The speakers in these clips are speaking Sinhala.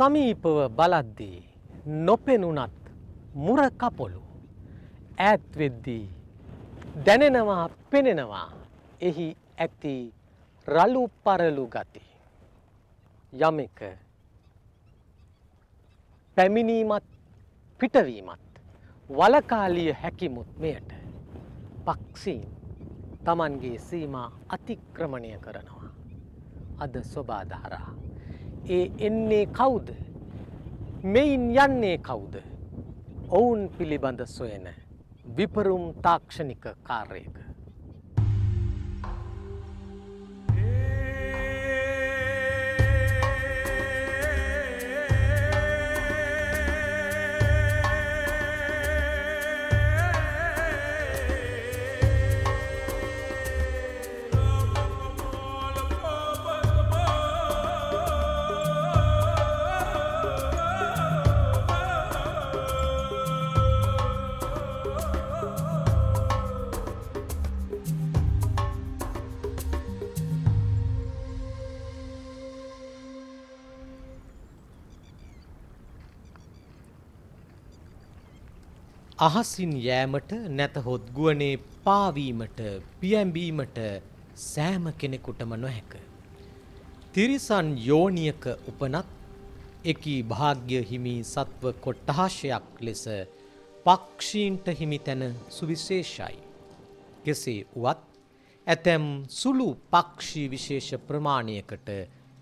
සමීපව බලද්දී නොපෙනුනත් මුර කපොළු ඈත් වෙද්දී දැනෙනවා පෙනෙනවා එහි ඇති රළු පරළු ගති යමෙක පැමිණීමත් පිටවීමත් වලකාලිය හැකිමුත් මෙයට පක්ෂීන් තමන්ගේ සීමා අතික්‍රමණය කරනවා අද සොබාධාරා ඒ එන්නේ කවුද මෙයින් යන්නේ කවුද ඔවුන් පිළිබඳ සොයන විපරුම් තාක්ෂණික කාර්යයක අහසින් යෑමට නැතහොත් ගුවනේ පාවීමට පියැඹීමට සෑම කෙනෙකුටම නොහැක. තිරිසන් යෝනියක උපනත් එකී භාග්‍ය හිමි සත්ව කොට්ටාශයක් ලෙස පක්ෂීන්ට හිමි තැන සුවිශේෂයි. කෙසේ වුවත් ඇතැම් සුළු පක්ෂී විශේෂ ප්‍රමාණයකට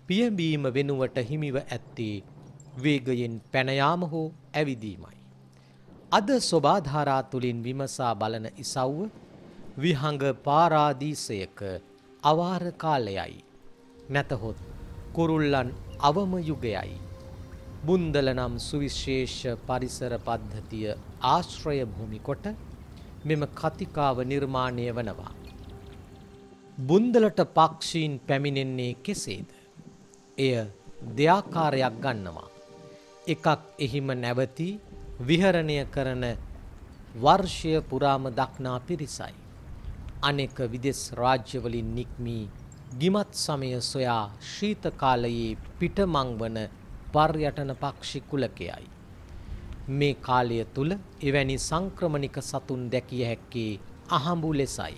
පියැඹීම වෙනුවට හිමිව ඇත්තේ වේගයෙන් පැනයාම හෝ ඇවිදීමයි. අද සොබාධාරා තුළින් විමසා බලන ඉසව්ව විහඟ පාරාදීසයක අවාර කාලයයි නැතහොත් කුරුල්ලන් අවම යුගයයි බුන්දල නම් සුවිශේෂ පරිසර පද්ධතිය ආශ්‍රය භූමි කොට මෙම කතිකාව නිර්මාණය වනවා. බුන්දලට පක්ෂීන් පැමිණෙන්නේ කෙසේද? එය දෙආකාරයක් ගන්නවා. එකක් එහිම නැවතී විහරණය කරන වර්ෂය පුරාම දක්නා පිරිසයි. අනෙක විදෙස් රාජ්‍යවලින් නික්මී ගිමත් සමය සොයා ශීත කාලයේ පිටමං වන පර්යටන පක්ෂි කුලකයයි. මේ කාලය තුල එවැනි සංක්‍රමණික සතුන් දැකිය හැක්කේ අහඹු ලෙසයි.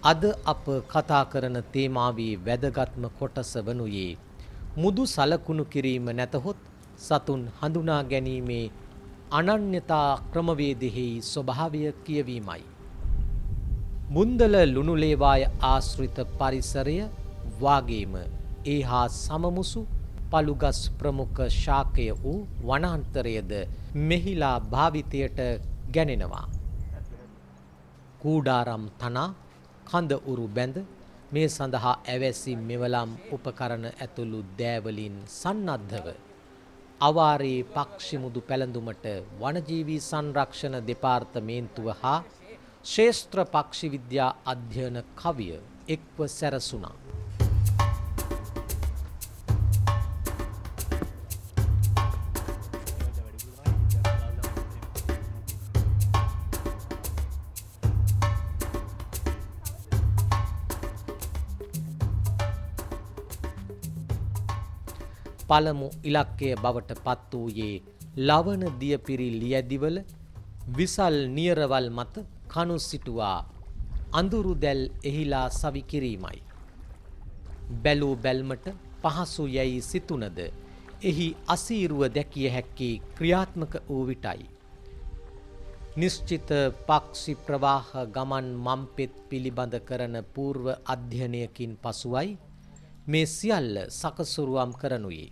අද අප කතා කරන තේමාවේ වැදගත්ම කොටස වනුයේ මුදු සලකුණු කිරීම නැතහොත් සතුන් හඳුනා ගැනීමේ අනන්‍යතා ක්‍රමවේදෙහි ස්වභාවය කියවීමයි. බුන්දල ලුණුලේවාය ආශ්‍රිත පරිසරය වාගේම ඒ හා සමමුසු පළුගස් ප්‍රමුඛ ශාකය වූ වනාන්තරයද මෙහිලා භාවිතයට ගැනෙනවා. කූඩාරම් තනා කඳ උරු බැඳ මේ සඳහා ඇවැසි මෙවලම් උපකරණ ඇතුළු දෑවලින් සන්නද්ධව අවාරයේ පක්ෂිමුදු පැළඳුමට වනජීවී සංරක්ෂණ දෙපාර්තමේන්තුව හා ශේෂ්ත්‍ර පක්ෂි විද්‍යා අධ්‍යයන කවිය එක්ව සැරසුණා. පළමු ඉලක්කය බවට පත් වූයේ ලවණ දියපිරි ලියැදිවල විසල් නියරවල් මත කණු සිටුවා අඳුරු දැල් එහිලා සවි කිරීමයි. බැලූ බැල්මට පහසු යැයි සිතුනද එහි අසීරුව දැකිය හැක්කේ ක්‍රියාත්මක වූ විටයි. නිශ්චිත පක්ෂි ප්‍රවාහ ගමන් මම්පෙත් පිළිබඳ කරන పూర్ව අධ්‍යයනයකින් පසුවයි මේ සියල්ල සකසුරුවම් කරනුයේ.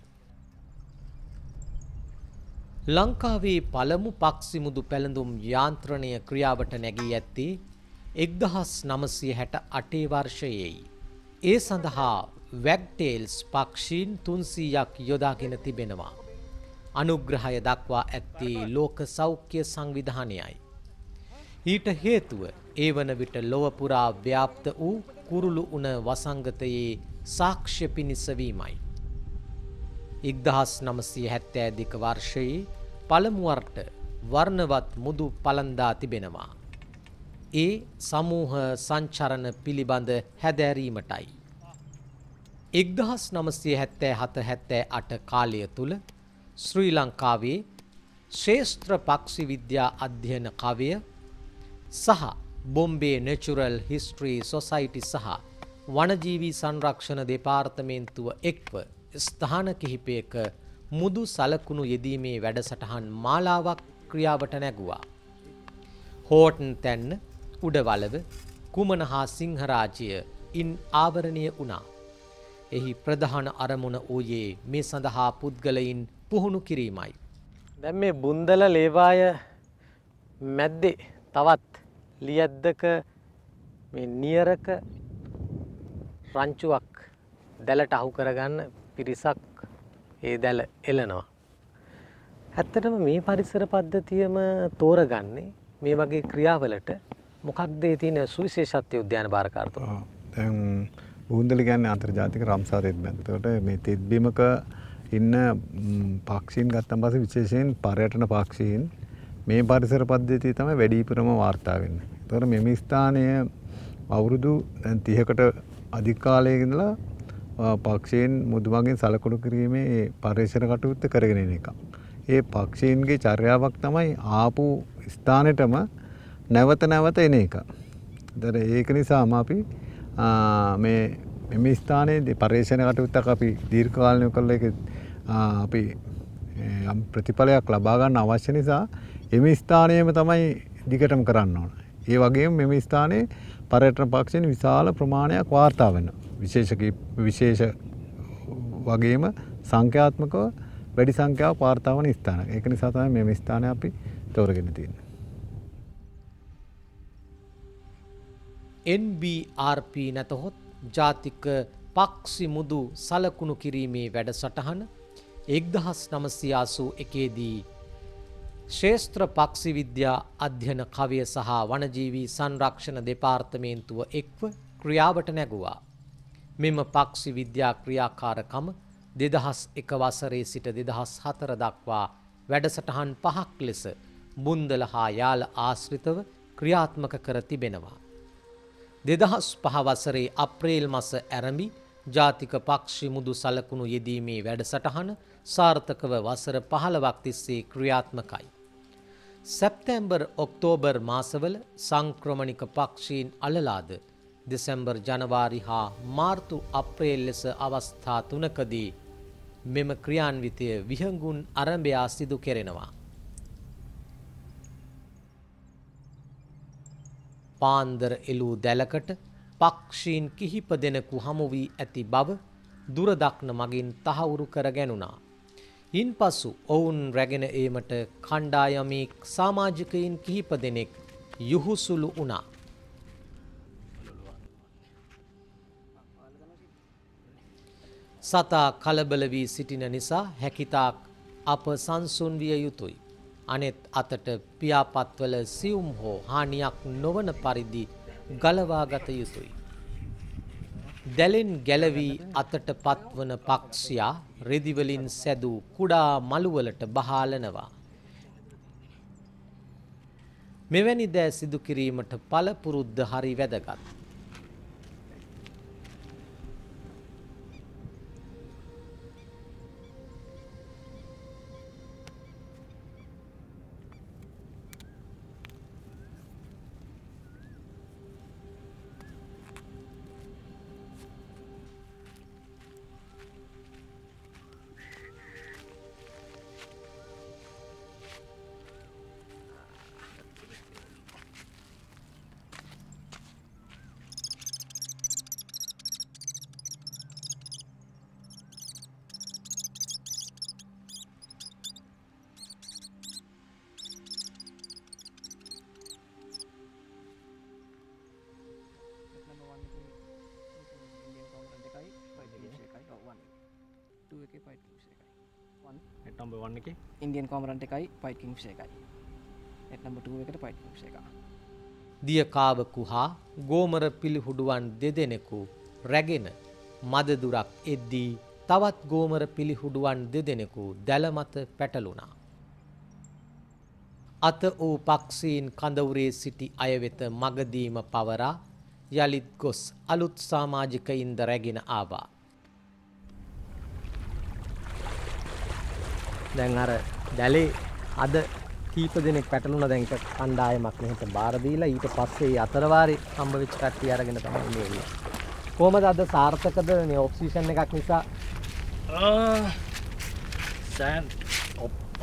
ලංකාවේ පළමු පක්ෂිමුදු පැළඳුම් යාන්ත්‍රණය ක්‍රියාවට නැගී ඇත්තේ 1968 වර්ෂයේයි. ඒ සඳහා වැග්ටේල්ස් පක්ෂීන් 300ක් යොදාගෙන තිබෙනවා. අනුග්‍රහය දක්වා ඇත්තේ ලෝක සෞඛ්‍ය සංවිධානයයි. ඊට හේතුව ඒ වන විට ලොව පුරා ව්‍යාප්ත වූ කුරුළු උණ වසංගතයේ සාක්ෂ්‍ය පිණිස වීමයි. 1972 වර්ෂයේ පළමුවරට වර්ණවත් මුදු පළඳා තිබෙනවා. ඒ සමූහ සංචරණ පිළිබඳ හැදෑරීමටයි. 1977-78 කාලය තුල ශ්‍රී ලංකාවේ ශේෂ්ත්‍ර පක්ෂි විද්‍යා අධ්‍යයන කවය සහ බොම්බේ නැචරල් හිස්ටරි සොසයිටි සහ වනජීවී සංරක්ෂණ දෙපාර්තමේන්තුව එක්ව ස්ථාන කිහිපයක මුදු සලකුණු යෙදීමේ වැඩසටහන් මාලාවක් ක්‍රියාවට නැගුවා. හෝටන් තැන්න, උඩවලව, කුමන හා සිංහරාජය ඉන් ආවරණය වුණා. එහි ප්‍රධාන අරමුණ වූයේ මේ සඳහා පුද්ගලයින් පුහුණු කිරීමයි. දැන් මේ බුන්දල ලේවාය මැද්දේ තවත් ලියද්දක මේ නියරක රංචුවක් දැලට අහු කරගන්න පිරිසක් ඒ දැල එලනවා. ඇත්තටම මේ පරිසර පද්ධතියම තෝරගන්නේ මේ වගේ ක්‍රියාවලට මොකක්ද ඒ තියෙන සුවිශේෂත්වය උද්‍යාන භාරකාරතුමා? දැන් බුන්දල කියන්නේ අන්තර්ජාතික රම්සාර තෙත්බිමක්. ඒකට මේ තෙත්බිමක ඉන්න පක්ෂීන් ගත්තන් පස්සේ විශේෂයෙන් පර්යටන පක්ෂීන් මේ පරිසර පද්ධතිය තමයි වැඩිපුරම වාර්තා වෙන්නේ. ඒතකොට මෙම ස්ථානය අවුරුදු 30කට අධික කාලයක ඉඳලා පක්ෂීන් මුදුමගින් සලකුණු කිරීමේ පරිශන කටයුත්ත කරගෙන යන එක. ඒ පක්ෂීන්ගේ චර්යාවක් තමයි ආපු ස්ථානෙටම නැවත නැවත එන එක. ඒක නිසාම අපි මේ ස්ථානයේ පරිශන කටයුත්තක් අපි දීර්ඝ කාලීනව කළා. ඒක අපි ප්‍රතිඵලයක් ලබා ගන්න අවශ්‍ය නිසා එමේ ස්ථානයේම තමයි දිගටම කරන්න ඕන. ඒ වගේම මෙමේ ස්ථානයේ පර්යටන පක්ෂීන් විශාල ප්‍රමාණයක් වාර්තා වෙනවා. විශේෂ වගේම සංඛ්‍යාත්මකව වැඩි සංඛ්‍යාවක් වාර්තා වන ස්ථානයක්. ඒක නිසා තමයි මෙමේ ස්ථානය අපි තෝරගෙන තියෙන්නේ. NBRP නැතහොත් ජාතික පක්ෂි මුදු සලකුණු කිරීමේ වැඩසටහන 1981 දී ශේෂ්ත්‍ර පක්ෂි විද්‍යා අධ්‍යයන කවය සහ වනජීවී සංරක්ෂණ දෙපාර්තමේන්තුව එක්ව ක්‍රියාවට නැගුවා. මෙම පක්ෂි විද්‍යා ක්‍රියාකාරකම 2001 වසරේ සිට 2004 දක්වා වැඩසටහන් 5ක් ලෙස බුන්දල හා යාල ආශ්‍රිතව ක්‍රියාත්මක කර තිබෙනවා. 2005 වසරේ අප්‍රේල් මාස ආරම්භ ජාතික පක්ෂි මුදු සලකුණු යෙදීමේ වැඩසටහන සාර්ථකව වසර 15ක් තිස්සේ ක්‍රියාත්මකයි. සැප්තැම්බර් ඔක්තෝබර් මාසවල සංක්‍රමණික පක්ෂීන් අලලාද දෙසැම්බර් ජනවාරි හා මාර්තු අප්‍රේල් ලෙස අවස්ථා 3කදී මෙම ක්‍රියාන්විතය විහඟුන් ආරම්භය සිදු කෙරෙනවා. පාන්දර එළූ දැලකට පක්ෂීන් කිහිප දෙනෙකු හමු වී ඇති බව දුරදක්න මගින් තහවුරු කර ගැනුණා. ඉන්පසු ඔවුන් රැගෙන ඒමට කණ්ඩායමේ සමාජිකයින් කිහිප දෙනෙක් යුහුසුළු වුණා. සතා කලබල වී සිටින නිසා හැකිතාක් අප සංසුන් විය යුතුයි. අනෙත් අතට පියාපත්වල සියුම් හෝ හානියක් නොවන පරිදි ගලවාගත යුතුයි. දැලෙන් ගැලවී අතට පත්වන පක්ෂියා රෙදිවලින් සැදූ කුඩා මළුවලට බහාලනවා. මෙවැනි දෑ සිදු කිරීමට පළපුරුද්ද හරි වැදගත්. number 1 එකේ Indian Cormorant එකයි White Kingfisher එකයි. net number 2 එකට White Kingfisher එක. දියකාවකු හා ගෝමර පිළිහුඩුවන් දෙදෙනෙකු රැගෙන මද දුරක් එද්දී තවත් ගෝමර පිළිහුඩුවන් දෙදෙනෙකු දැල මත පැටළුණා. අත වූ පක්ෂීන් කඳවුරේ සිටි අය වෙත මගදීම පවරා යලිත් ගොස් අලුත් සමාජිකයින්ද රැගෙන ආවා. දැන් අර දැලේ අද කීප දෙනෙක් පැටලුණා දැන් එක කණ්ඩායමක් මෙහෙට බාර දීලා ඊට පස්සේ අතරවාරේ හම්බ වෙච්ච කට්ටිය අරගෙන තමයි මේ එන්නේ. කොහමද අද සාර්ථකද මේ ඔෆ් සීසන් එකක් නිසා? සෑන්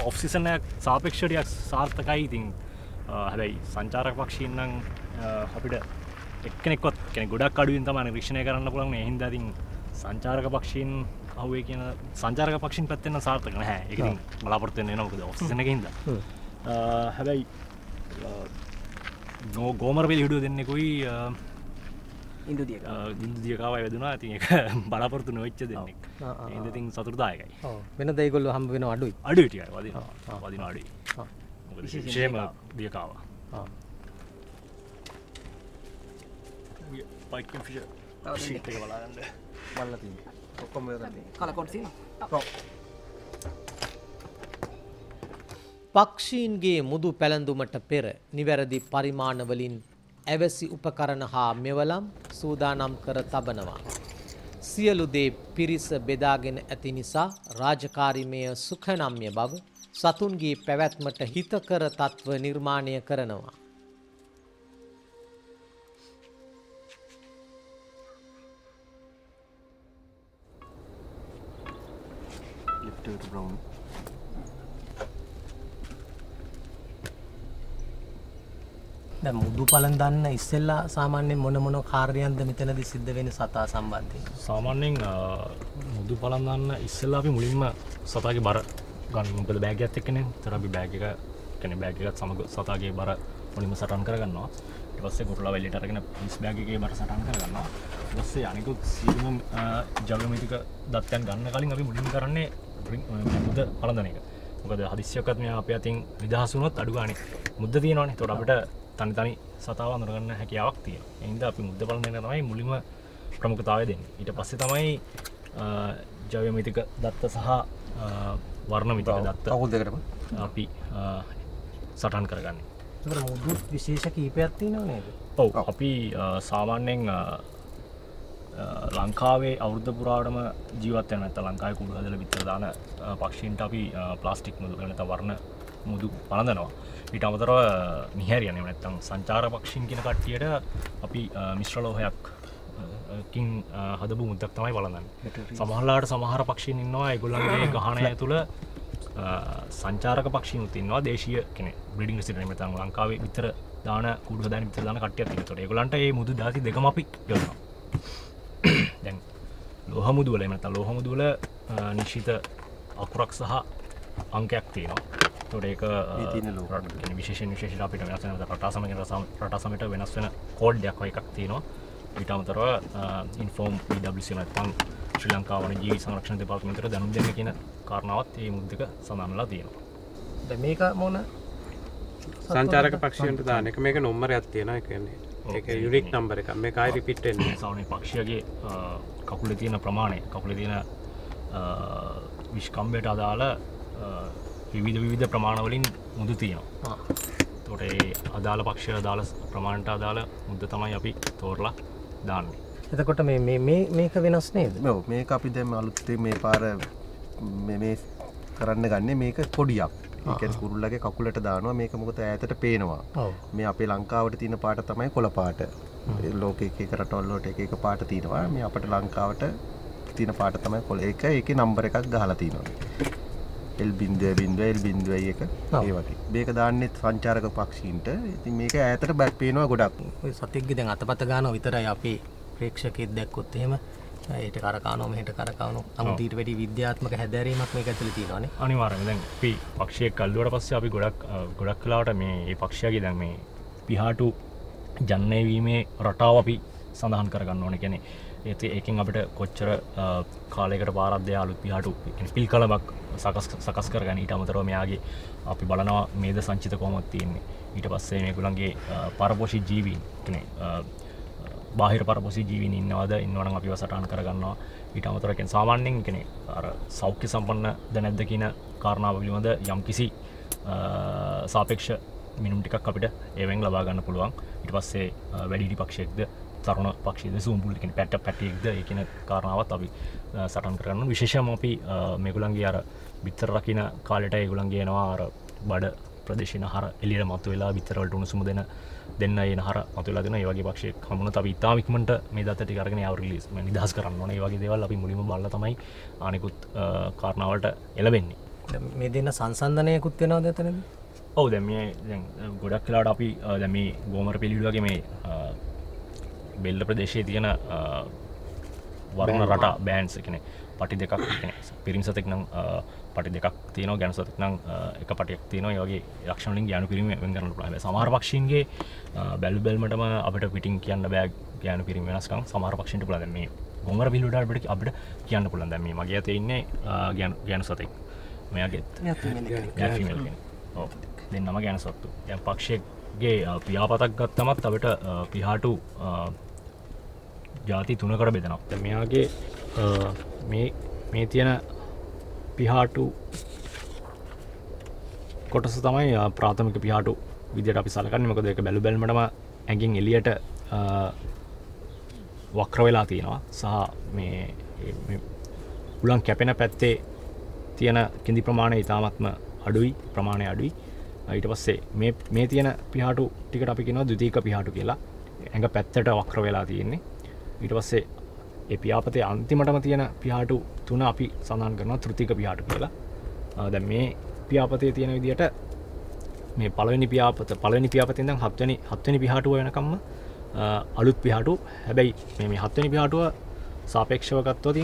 ඔෆ් සීසන් එකක් සාපේක්ෂව සාර්ථකයි. ඉතින් හැබැයි සංචාරක පක්ෂීන් නම් අපිට එක්කෙනෙක්වත් කෙනෙක් ගොඩක් අඩුවෙන් තමයි නිරීක්ෂණය කරන්න පුළුවන්. ඒ හින්දා ඉතින් සංචාරක පක්ෂීන් අහුවේ කියන සංචාරක පක්ෂීන් පැත්තෙන් නම් සාර්ථක නැහැ. ඒක ඉතින් බලාපොරොත්තු වෙන්න වෙනවා මොකද ඔෆ් සීසන් එකේ හින්දා. හැබැයි ගෝමර වෙලි හිඩුව දෙන්නෙකුයි ඉන්දුදියකාවයි වැදුනා. ඉතින් ඒක බලාපොරොත්තු නොවෙච්ච දෙන්නෙක්. ඒ හින්දා ඉතින් සතුටුදායකයි. ඔව් වෙනද ඒගොල්ලෝ හම්බ වෙනව අඩුයි. අඩුයි ටිකයි වදින අඩුයි. මොකද විශේෂයෙන්ම දියකාවා. පයිකින් ෆිෂර් ෂීට් එක බලන්න බලලා තියෙනවා. ඔක්කොම වෙරදී. කලකොට් තියෙනවා. පක්ෂීන්ගේ මුදු පැළඳුමට පෙර නිවැරදි පරිමාණවලින් ඇවැසි උපකරණ හා මෙවලම් සූදානම් කර තබනවා. සියලු දේ පිරිස බෙදාගෙන ඇති නිසා රාජකාරිමය සුඛනම්‍ය බව සතුන්ගේ පැවැත්මට හිතකර තත්ත්ව නිර්මාණය කරනවා. දැන් මුදු පළඳ දාන්න ඉස්සෙල්ලා සාමාන්‍යයෙන් මොන කාර්යයන්ද මෙතනදී සිද්ධ වෙන්නේ සතා සම්බන්ධයෙන්? සාමාන්‍යයෙන් මුදු පළඳන්න ඉස්සෙල්ලා අපි මුලින්ම සතාගේ බර ගන්න. මොකද බෑග් එකත් එක්කනේ. ඒතර අපි බෑග් එක කියන්නේ බෑග් එකත් සමග සතාගේ බර මුලින්ම සටහන් කරගන්නවා. ඊට පස්සේ කුරුල්ලා වෙලෙට අරගෙන පිස් බෑග් එකේ බර සටහන් කරගන්නවා. ඊට පස්සේ අනිකුත් සියලුම ජවමිතික දත්තයන් ගන්න කලින් අපි මුලින්ම කරන්නේ මුද්ද පළඳන එක. මොකද හදිස්සියක්වත් මෙයා අපේ අතින් නිදහස් වුණොත් අඩු ගානේ මුද්ද තියෙනවනේ. ඒතකොට අපිට තනි සතාව අඳුරගන්න හැකියාවක් තියෙනවා. ඒ හින්දා අපි මුද්ද බලන එක තමයි මුලින්ම ප්‍රමුඛතාවය දෙන්නේ. ඊට පස්සේ තමයි ජෛවමිතික දත්ත සහ වර්ණමිතික දත්ත කකුල් දෙකටම අපි සටහන් කරගන්නේ. ඒතර මුදු විශේෂ කීපයක් තියෙනව නේද? ඔව් අපි සාමාන්‍යයෙන් ලංකාවේ අවුරුද්ද පුරාටම ජීවත් වෙන නැත්නම් ලංකාවේ කුඩු හදලා විතර දාන පක්ෂීන්ට අපි ප්ලාස්ටික් මුදු නැත්නම් වර්ණ මුදු පළඳනවා. ඊට අමතරව නිහැරියන් එහෙම නැත්නම් සංචාර පක්ෂීන් කියන කට්ටියට අපි මිශ්‍ර ලෝහයක් කින් හදපු මුද්දක් තමයි පළඳන්නේ. සමහරලාට සමහර පක්ෂීන් ඉන්නවා ඒගොල්ලන්ගේ ගහණය ඇතුළ සංචාරක පක්ෂීනුත් ඉන්නවා දේශීය කියන්නේ බ්‍රීඩින් රෙසිඩන්ට් නැත්නම් ලංකාවේ විතර දාන කුඩු හදාන විතර දාන කට්ටියක් ඉන්නවා. ඒතකොට ඒගොල්ලන්ට මේ මුදු දාති දෙකම අපි යොදනවා. දැන් ලෝහ මුදු වල එහෙම නැත්නම් ලෝහ මුදු වල නිශ්චිත අකුරක් සහ අංකයක් තියෙනවා. ඒතකොට ඒක කියන්නේ විශේෂ අපිට වෙනස් වෙන රටා සමයට වෙනස් වෙන කෝඩ් එකක් වගේ එකක් තියෙනවා. ඊට අමතරව ඉන්ෆෝම් PWC නැත්නම් ශ්‍රී ලංකා වනජීවි සංරක්ෂණ දෙපාර්තමේන්තුවට දැනුම් දෙන්න කියන කාරණාවත් මේ මුද්දක සඳහන්ලා තියෙනවා. දැන් මේක මොන සංචාරක පක්ෂීන්ට දාන එක මේක නම්බරයක් තියෙනවා. ඒ කියන්නේ ඒක යුනික් නම්බර එකක්. මේක ආයි රිපීට් වෙන්නේ. සාමාන්‍ය පක්ෂියගේ කකුලේ තියෙන ප්‍රමාණය, කකුලේ තියෙන විෂ්කම්බයට අදාළ විවිධ ප්‍රමාණ වලින් මුදු තියෙනවා. ඒතකොට ඒ අදාළ පක්ෂය අදාළ ප්‍රමාණයට අදාළ මුද්ද තමයි අපි තෝරලා දාන්නේ. එතකොට මේක වෙනස් නේද? ඔව් මේක අපි දැන් අලුතෙන් මේ පාර මේ කරන්න ගන්නේ මේක කොඩියක්. ඒ කියන්නේ කුරුල්ලගේ කකුලට දානවා. මේක මොකද ඈතට පේනවා. මේ අපේ ලංකාවට තියෙන පාට තමයි කොළ පාට. ලෝකේ එක රටවල් වලට එක පාට තියෙනවා. මේ අපේ ලංකාවට තියෙන පාට තමයි කොළ. ඒකේ නම්බර එකක් ගහලා තියෙනවා. L.0.1 L.1 ඒ වගේ. මේක දාන්නේ සංචාරක පක්ෂීන්ට. ඉතින් මේක ඈතට බැක් පේනවා ගොඩක්. ඔය සතෙක්ගේ දැන් අතපත ගන්නවා විතරයි අපි ප්‍රේක්ෂකෙක් දැක්කොත් එහෙම ඒට කරකානෝ මෙහෙට කරකානෝ. නමුත් ඊට වැඩි විද්‍යාත්මක හැදෑරීමක් මේක ඇතුලේ තියෙනවානේ. අනිවාර්යයෙන්ම දැන් අපි පක්ෂියෙක් අල්ලුවට පස්සේ අපි ගොඩක් වෙලාවට මේ පක්ෂියාගේ දැන් මේ පිහාටු ජනනය වීමේ රටාව අපි සඳහන් කරගන්න ඕනේ. කියන්නේ ඒකෙන් අපිට කොච්චර කාලයකට පාරක් දෙය අලුත් පිහාටු පිල් කලමක් සකස් කරගන්න. ඊට අමතරව මෙයාගේ අපි බලනවා මේද සංචිත කොහොමද තියෙන්නේ. ඊට පස්සේ මේගොල්ලන්ගේ පරපෝෂී ජීවීන් කියන්නේ බාහිර පරපෝෂී ජීවීන් ඉන්නවද ඉන්නවනම් අපිව සටහන් කරගන්නවා. ඊට අමතරව කියන්නේ සාමාන්‍යයෙන් කියන්නේ අර සෞඛ්‍ය සම්පන්නද නැද්ද කියන කාරණාව පිළිබඳ යම්කිසි සාපේක්ෂ මිනුම් ටිකක් අපිට ඒවෙන් ලබා ගන්න පුළුවන්. ඊට පස්සේ වැඩිහිටි පක්ෂියෙක්ද තරුණ පක්ෂීද සූම්පුල් කියන පැටියෙක්ද ඒ කියන කාරණාවත් අපි සටහන් කරගන්න විශේෂයෙන්ම අපි මේගොල්ලන්ගේ අර බිත්තර රකින්න කාලෙට ඒගොල්ලන්ගේ එනවා අර බඩ ප්‍රදේශින හර එළියට මතුවලා බිත්තර වලට උණුසුම දෙන්න එන හර මතුවලා දෙන ඒ වගේ පක්ෂියෙක් හමුනොත් අපි ඉතාම ඉක්මනට මේ දත්ත ටික අරගෙන ආව රිලීස් නිදහස් කරන්න ඕනේ. ඒ වගේ දේවල් අපි මුලින්ම බලලා තමයි අනිකුත් කාරණාවලට එළවෙන්නේ. මේ දෙන්න සංසන්දනයකුත් වෙනවද එතනදී? ඔව් දැන් මේ ගොඩක් වෙලාවට අපි දැන් මේ ගෝමර පිළිවිල වගේ මේ බෙල්ල ප්‍රදේශයේ තියෙන වර්ණ රට බෑන්ඩ්ස් කියන්නේ පටි දෙකක් කියන්නේ පිරිමි සතෙක් නම් පටි දෙකක් තියෙනවා ගැණු සතෙක් නම් එක පටියක් තියෙනවා. ඒ වගේ ලක්ෂණ වලින් ගැණු පිරිමි වෙන් කරන්න පුළුවන්. හැබැයි සමහර පක්ෂීන්ගේ බැලුබැල්මටම අපිට පිටින් කියන්න බෑ ගැණු පිරිමි වෙනස්කම්. සමහර පක්ෂීන්ට පුළුවන්. දැන් මේ ගෝමර පිළිවිලට අපිට කියන්න පුළුවන්. දැන් මේ මගේ අතේ ඉන්නේ ගැණු සතෙක්. මෙයාගෙත් ෆීමේල් කෙනෙක්. ඔව් දෙන්නම ගැණු සත්තු. දැන් පක්ෂියෙක්ගේ පියාපතක් ගත්තමත් අපිට පිහාටු ජාති 3කට බෙදනවා. දැන් මෙයාගේ මේ තියෙන පිහාටු කොටස තමයි ප්‍රාථමික පිහාටු විදියට අපි සලකන්නේ. මොකද ඒක බැලු බැලමටම ඇඟින් එළියට වක්‍ර වෙලා තියෙනවා. සහ මේ උලන් කැපෙන පැත්තේ තියෙන කිඳි ප්‍රමාණය ඉතාමත්ම අඩුයි ප්‍රමාණය අඩුයි. ඊට පස්සේ මේ තියෙන පිහාටු ටිකට අපි කියනවා ද්විතීක පිහාටු කියලා. ඇඟ පැත්තට වක්‍ර වෙලා තියෙන්නේ. ඊට පස්සේ ඒ පියාපතේ අන්තිමටම තියෙන පිහාටු 3 අපි සඳහන් කරනවා තෘතීක පිහාටු කියලා. දැන් මේ පියාපතේ තියෙන විදිහට මේ පළවෙනි පියාපතෙන් ඉඳන් 7 වෙනි පිහාටුව වෙනකම්ම අලුත් පිහාටු. හැබැයි මේ 7 වෙනි පිහාටුව සාපේක්ෂව ගත්තොත්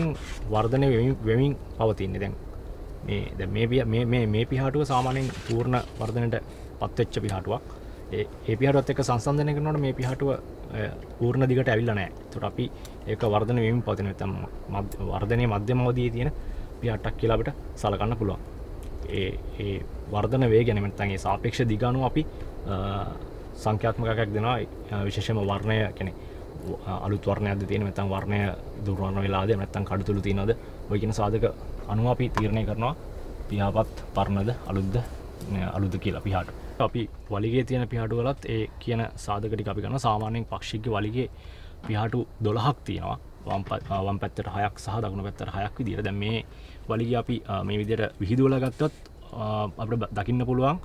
වර්ධනය වෙමින් පවතින්නේ. දැන් මේ පිහාටුව සාමාන්‍යයෙන් පූර්ණ වර්ධනයට පත්වෙච්ච පිහාටුවක්. ඒ පිහාටුවත් එක්ක සංසන්දනය කරනකොට මේ පිහාටුව පූර්ණ දිගට ඇවිල්ලා නැහැ. ඒකට අපි ඒක වර්ධනය වෙමින් පවතින නැත්නම් වර්ධනයේ මධ්‍යම අවධියේ තියෙන පිහාටක් කියලා අපිට සලකන්න පුළුවන්. ඒ වර්ධන වේගය නැත්නම් ඒ සාපේක්ෂ දිග අනුව අපි සංඛ්‍යාත්මකයක් දෙනවා. විශේෂයෙන්ම වර්ණය කියන්නේ අලුත් වර්ණයක්ද තියෙන නැත්නම් වර්ණය දුර්වර්ණ වෙලාද නැත්නම් කඩතුළු තියෙනවද ඔය කියන සාධක අනුව අපි තීරණය කරනවා පියාපත් පරණද අලුත්ද කියලා පිහාටු. අපි වලිගේ තියෙන පිහාටු වලත් ඒ කියන සාධක ටික අපි ගන්නවා. සාමාන්‍යයෙන් පක්ෂිකගේ වලිගේ පිහාටු 12ක් තියෙනවා. වම් පැත්තට 6ක් සහ දකුණු පැත්තට 6ක් විදියට. දැන් මේ වලිගේ අපි මේ විදියට විහිදුවලා ගත්තොත් අපිට දකින්න පුළුවන්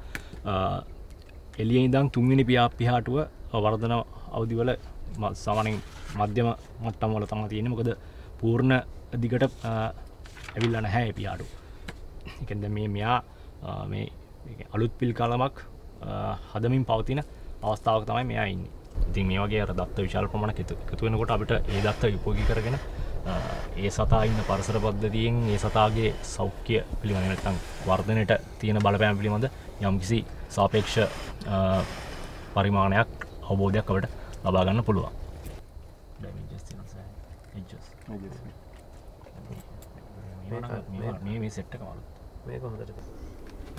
එළියේ ඉඳන් 3 වෙනි පිහාටුව වර්ධන අවධිවල සාමාන්‍යයෙන් මධ්‍යම මට්ටම වල තමයි තියෙන්නේ. මොකද පූර්ණ දිගට ඇවිල්ලා නැහැ මේ පිහාටු. ඒ කියන්නේ මෙයා මේ අලුත් පිල් කලමක් හදමින් පවතින අවස්ථාවක තමයි මෙයා ඉන්නේ. ඉතින් මේ වගේ අර දත්ත විශාල ප්‍රමාණයක් එකතු වෙනකොට අපිට ඒ දත්ත උපයෝගී කරගෙන ඒ සතා ඉන්න පරිසර පද්ධතියෙන් ඒ සතාගේ සෞඛ්‍ය පිළිබඳ නැත්නම් වර්ධනයට තියෙන බලපෑම පිළිබඳ යම්කිසි සාපේක්ෂ පරිමාණයක් අවබෝධයක් අපිට ලබා ගන්න පුළුවන්. මේ සෙට් එක මාළු. මේක හොඳට.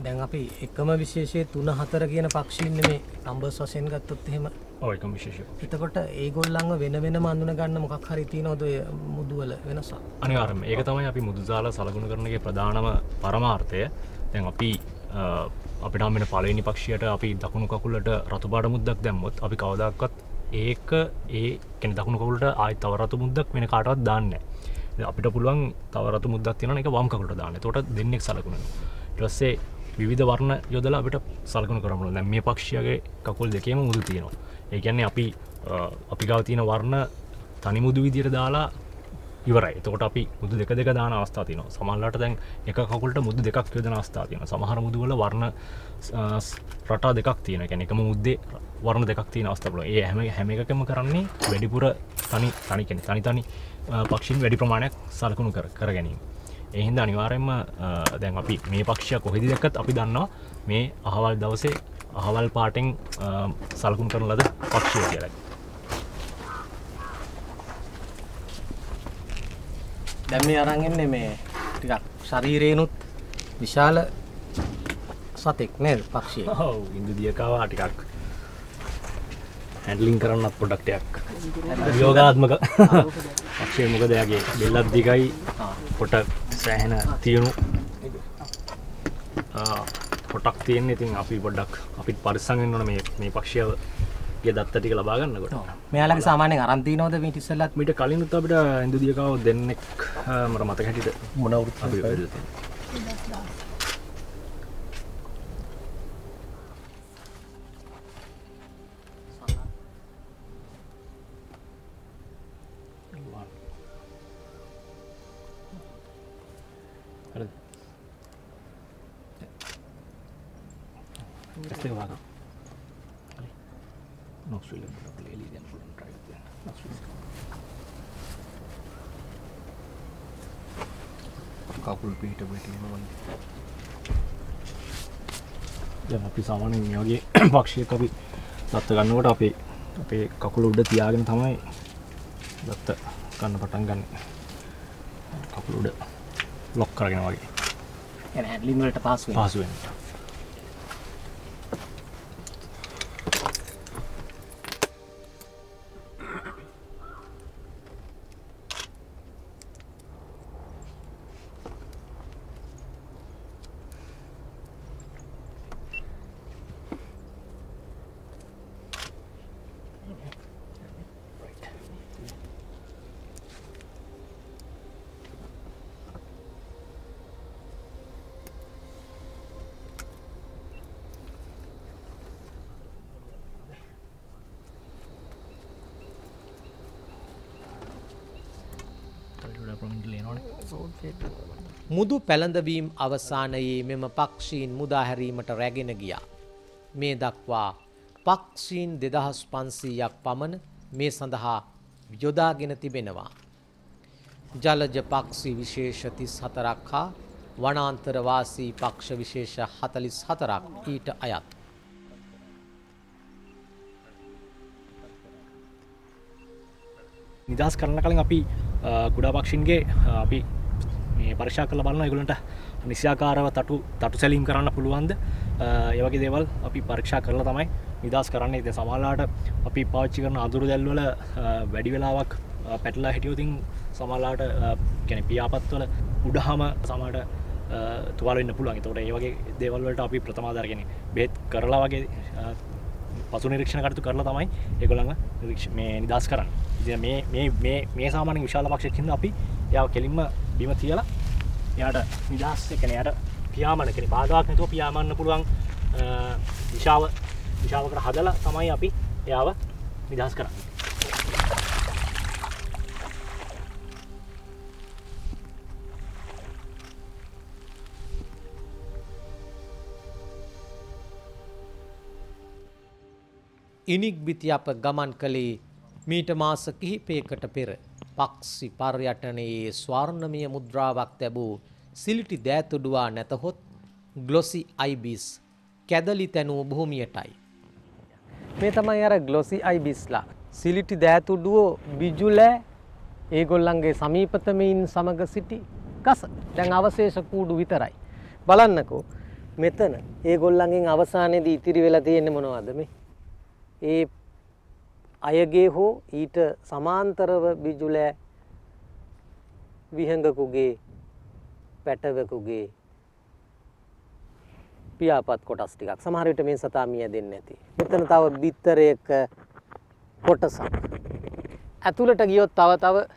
දැන් අපි එකම විශේෂයේ 3-4 කියන පක්ෂීන් නෙමේ නම්බර්ස් වශයෙන් ගත්තොත් එහෙම. ඔව් එකම විශේෂය. එතකොට ඒගොල්ලන්ව වෙන වෙනම අඳුන ගන්න මොකක් හරි තියනවද ඔය මුදු වල වෙනසක්? අනිවාර්යයෙන්ම. ඒක තමයි අපි මුදු දාලා සලකුණු කරනගේ ප්‍රධානම පරමාර්ථය. දැන් අපි අපිට හම් වෙන පළවෙනි පක්ෂියට අපි දකුණු කකුලට රතු පාට මුද්දක් දැම්මොත් අපි කවදාකවත් ඒක කියන්නේ දකුණු කකුලට ආයෙත් තව රතු මුද්දක් වෙන කාටවත් දාන්නේ නැහැ. අපිට පුළුවන් තව රතු මුද්දක් තියෙනවා ඒක වම් කකුලට දාන්න. එතකොට දෙන්නෙක් සලකුණු වෙනවා. ඊට පස්සේ විවිධ වර්ණ යොදලා අපිට සලකුණු කරන්න පුළුවන්. දැන් මේ පක්ෂියගේ කකුල් දෙකේම මුදු තියෙනවා. ඒ කියන්නේ අපි ගාව තියෙන වර්ණ තනි මුදු විදියට දාලා ඉවරයි. එතකොට අපි මුදු දෙක දාන අවස්ථා තියෙනවා. සමහරවිට දැන් එක කකුලට මුදු දෙකක් යොදන අවස්ථා තියෙනවා. සමහර මුදු වල වර්ණ රටා දෙකක් තියෙනවා. ඒ කියන්නේ එකම මුද්දේ වර්ණ දෙකක් තියෙන අවස්ථා පුළුවන්. ඒ හැම එකකම කරන්නේ වැඩිපුර තනි පක්ෂීන් වැඩි ප්‍රමාණයක් සලකුණු කර ගැනීම. ඒ හින්දා අනිවාර්යයෙන්ම දැන් අපි මේ පක්ෂිය කොහෙද දැක්කත් අපි දන්නවා මේ අහවල් දවසේ අහවල් පාටෙන් සලකුණු කරන ලද පක්ෂිය කියලා. දැන් මේ අරන් එන්නේ මේ ටිකක් ශරීරේනුත් විශාල සතෙක් නේද පක්ෂියෙක්. ඔව් ඉන්දුදියකවා ටිකක් හැන්ඩලින් කරන්නත් පොඩ්ඩක් ටිකක් යෝගාත්මක පක්ෂිය. මොකද එයාගේ බෙල්ලත් දිගයි පොට සෑහෙන තියුණු පොටක් තියෙන. ඉතින් අපි පොඩ්ඩක් අපිත් පරිස්සම් වෙන්න ඕන මේ පක්ෂියව ගේ දත්ත ටික ලබා ගන්නකොට. මෙයාලගේ සාමාන්‍යයෙන් අරන් තියනවද මේ ඉස්සෙල්ලත් මීට කලිනුත් අපිට ඉන්දුදියකාව දෙන්නෙක් මට මතක හැටියට මොන වෘත්ති අපි කකුල් පිට පිටින්ම දැන් අපි සාමාන්‍යයෙන් මේ වගේ පක්ෂියක අපි දත්ත ගන්නකොට අපේ කකුල උඩ තියාගෙන තමයි දත්ත ගන්න පටන් ගන්න. කකුල උඩ ලොක් කරගෙන වගේ. يعني හැන්ඩ්ලින් වලට පාස් වෙනවා. මුදු පැළඳවීම් අවසානයේ මෙම පක්ෂීන් මුදාහැරීමට රැගෙන ගියා. මේ දක්වා පක්ෂීන් 2500ක් පමණ මේ සඳහා යොදාගෙන තිබෙනවා. ජලජ පක්ෂි විශේෂ 34ක් හා වනාන්තරවාසී පක්ෂ විශේෂ 44ක් ඊට අයත්. නිදහස් කරන්න කලින් අපි කුඩා පක්ෂීන්ගේ අපි මේ පරීක්ෂා කරලා බලනවා ඒගොල්ලන්ට නිසියාකාරව තටු සැලීම් කරන්න පුළුවන්ද ඒ වගේ දේවල් අපි පරීක්ෂා කරලා තමයි නිදහස් කරන්නේ. ඉතින් සමහරලාට අපි පාවිච්චි කරන අඳුරු දැල් වල වැඩි වෙලාවක් පැටලලා හිටියොත් සමහරලාට කියන්නේ පියාපත් වල උඩහම සමහරට තුවාල වෙන්න පුළුවන්. ඒතකොට ඒ වගේ දේවල් වලට අපි ප්‍රථමාධාර කියන්නේ බෙහෙත් කරලා වගේ පසු නිරීක්ෂණ කටයුතු කරලා තමයි ඒගොල්ලන්ව මේ නිදහස් කරන්නේ. ඉතින් මේ සාමාන්‍ය විශාල පක්ෂයක් හින්දා අපි එයාව කෙලින්ම බිම තියලා එයාට නිදහස් කියන්නේ එයාට පියාඹන කියන්නේ බාධාවක් නැතුව පියාඹන්න පුළුවන් දිශාවකට හදලා තමයි අපි එයාව නිදහස් කරන්නේ. ඉනිග්බිති අප ගමන් කළේ මීට මාස කිහිපයකට පෙර පක්ෂි පර්යටනයේ ස්වර්ණමය මුද්‍රාවක් ලැබූ සිලිටි දෑතුඩුවා නැතහොත් ග්ලොසි අයිබිස් කැදලි තැනූ භූමියටයි. මේ තමයි අර ග්ලොසි අයිබිස්ලා සිලිටි දෑතුඩුවෝ බිජුලෑ ඒගොල්ලන්ගේ සමීපතමයින් සමග සිටි ගස. දැන් අවශේෂ කූඩු විතරයි. බලන්නකෝ මෙතන ඒගොල්ලන්ගෙන් අවසානයේදී ඉතිරි වෙලා තියෙන්නේ මොනවද මේ? ඒ අයගේ හෝ ඊට සමාන්තරව බිජුලෑ විහඟකුගේ පැටවකුගේ පියාපත් කොටස් ටිකක්. සමහර විට මේ සතා මියදෙන්නේ නැති. මෙතන තව බිත්තරයක කොටසක්. ඇතුළට ගියොත් තව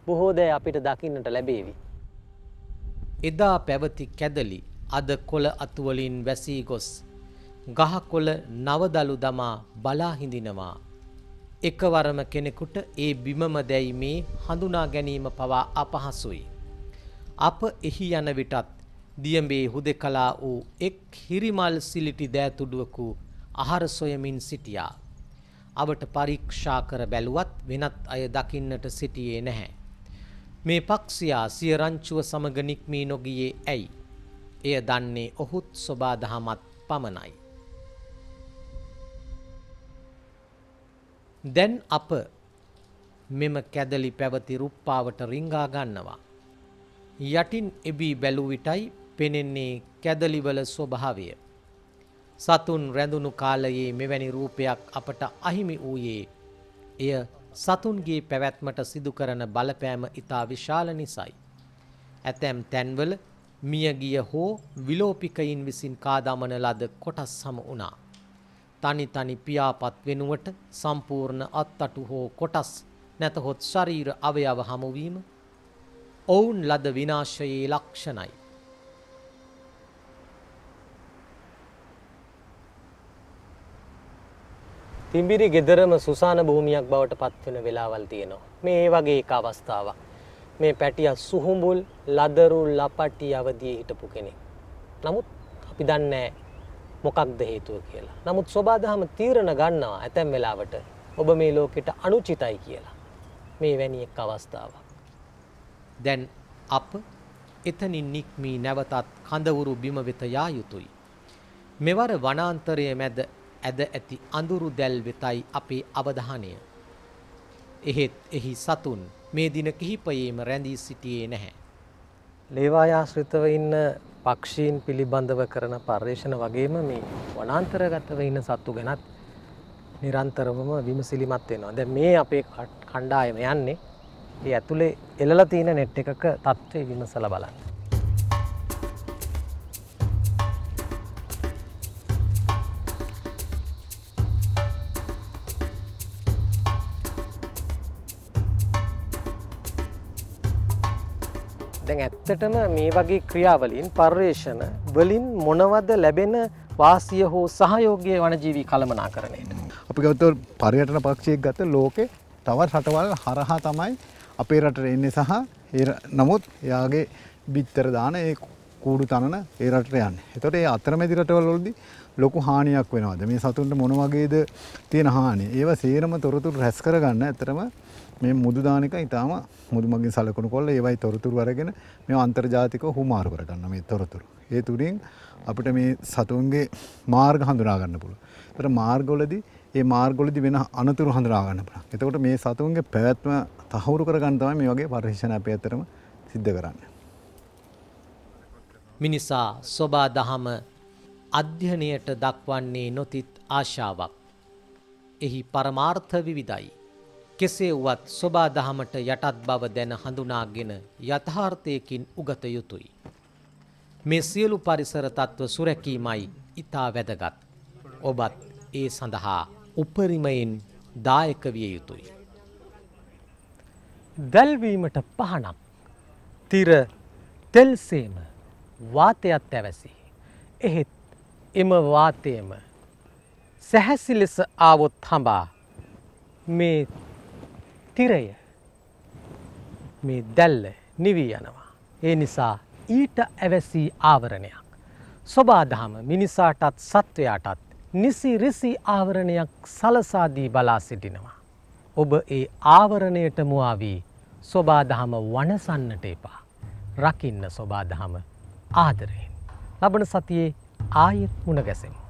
බොහෝ දේ අපිට දකින්නට ලැබේවි. එදා පැවති කැදලි අද කොළ අතු වලින් වැසී ගොස් ගහකොළ නවදලු දමා බලා හිඳිනවා. එකවරම කෙනෙකුට ඒ බිමම දැයිමේ හඳුනා ගැනීම පවා අපහසුයි. අප එහි යන විටත් දියඹේ හුදෙකලා වූ එක් හිරිමල් සිලිටි දෑතුඩුවකු ආහාර සොයමින් සිටියා. අවට පරීක්ෂා කර බැලුවත් වෙනත් අය දකින්නට සිටියේ නැහැ. මේ පක්ෂියා සිය රංචුව සමග නික්මී නොගියේ ඇයි? එය දන්නේ ඔහුත් සොබා දහමත් පමණයි. දැන් අප මෙම කැදලි පැවති රුප්පාවට රිංගා ගන්නවා. යටින් එබී බැලූ විටයි පෙනෙන්නේ කැදලිවල ස්වභාවය. සතුන් රැඳුණු කාලයේ මෙවැනි රූපයක් අපට අහිමි වූයේ එය සතුන්ගේ පැවැත්මට සිදු කරන බලපෑම ඉතා විශාල නිසයි. ඇතැම් තැන්වල මියගිය හෝ විලෝපිකයින් විසින් කාදමන ලද කොටස් සම වුණා. තනි තනි පියාපත් වෙනුවට සම්පූර්ණ අත්තටු හෝ කොටස් නැතහොත් ශරීර අවයව හමුවීම ඔවුන් ලද විනාශයේ ලක්ෂණයි. තිඹිරි ගෙදරම සුසාන භූමියක් බවට පත්වෙන වෙලාවල් තියෙනවා. මේ ඒ වගේ එක අවස්ථාවක්. මේ පැටියා සුහුඹුල් ලදරු ලපටි අවදියේ හිටපු කෙනෙක්. නමුත් අපි දන්නේ මොකක්ද හේතුව කියලා. නමුත් සෝබාදහම තීරණ ගන්නවා ඇතැම් වෙලාවට ඔබ මේ ලෝකෙට අනුචිතයි කියලා. මේ වැනි එක් අවස්ථාවක්. දැන් අප එතනින් නික්මී නැවතත් කඳවුරු බිම වෙත යා යුතුයි. මෙවර වනාන්තරයේ මැද ඇද ඇති අඳුරු දැල් වෙතයි අපේ අවධානය. එහෙත් එහි සතුන් මේ දින කිහිපයේම රැඳී සිටියේ නැහැ. ලේවායාශ්‍රිතව ඉන්න පක්ෂීන් පිළිබඳව කරන පර්යේෂණ වගේම මේ වනාන්තරගතව ඉන්න සත්තු ගැනත් නිරන්තරවම විමසිලිමත් වෙනවා. දැන් මේ අපේ කණ්ඩායම යන්නේ ඒ ඇතුලේ එළලා තියෙන net එකක තත්ත්වය විමසලා බලන්න. දැන් ඇත්තටම මේ වගේ ක්‍රියාවලින් පර්යේෂණ වලින් මොනවද ලැබෙන වාසිය හෝ සහයෝගය වනජීවී කළමනාකරණයට? අපි ගත්තොත් පර්යටන පක්ෂියෙක් ගත්ත ලෝකේ තවත් රටවල් හරහා තමයි අපේ රටට එන්නේ සහ නමුත් එයාගේ බිත්තර දාන ඒ කූඩු තනන ඒ රටට යන්නේ. එතකොට ඒ අතරමැදි රටවල් වලදී ලොකු හානියක් වෙනවද? මේ සතුන්ට මොන වගේද තියෙන හානිය? ඒවා සේරම තොරතුරු රැස් කරගන්න ඇත්තටම මේ මුදු දාන එක ඊටාම මුදු මගින් සලකනු කොල්ල ඒවයි තොරතුරු අරගෙන මේ අන්තර්ජාතිකව හුමාරු කරගන්න මේ තොරතුරු. ඒ තුලින් අපිට මේ සතුන්ගේ මාර්ග හඳුනා ගන්න පුළුවන්. ඒතර මාර්ගවලදී ඒ මාර්ගවලදී වෙන අනතුරු හඳුනා ගන්න පුළුවන්. එතකොට මේ සතුන්ගේ පැවැත්ම තහවුරු කරගන්න තමයි මේ වගේ පරිශන අපේ අතරම සිද්ධ කරන්නේ. මිනිසා සෝබා දහම අධ්‍යයනයට දක්වන්නේ නොතිත් ආශාවක්. එහි පරමාර්ථ විවිධයි. කෙසේ වුවත් සෝබා දහමට යටත් බව දැන හඳුනාගෙන යථාර්ථයකින් උගත යුතුයි. මේ සියලු පරිසර තත්ත්ව සුරැකීමයි ඉතා වැදගත්. ඔබත් ඒ සඳහා උපරිමයෙන් දායක විය යුතුයි. දැල්වීමට පහනක් තිර තෙල්සේම වාතයත් ඇවැසි. එහෙත් එම වාතයම සැහැසි ලෙස ආවොත් හඹා මේ තිරය මේ දැල්ල නිවී යනවා. ඒ නිසා ඊට ඇවැසී ආවරණයක්. සෝබාදහම මිනිසාටත් සත්වයාටත් නිසි රිසි ආවරණයක් සලසාදී බලා සිටිනවා. ඔබ ඒ ආවරණයට මුවාවී සෝබාදහම වනසන්නට එපා. රකින්න සෝබාදහම ආදරයෙන්. ලබන සතියේ ආයෙත් මුණ ගැසෙමු.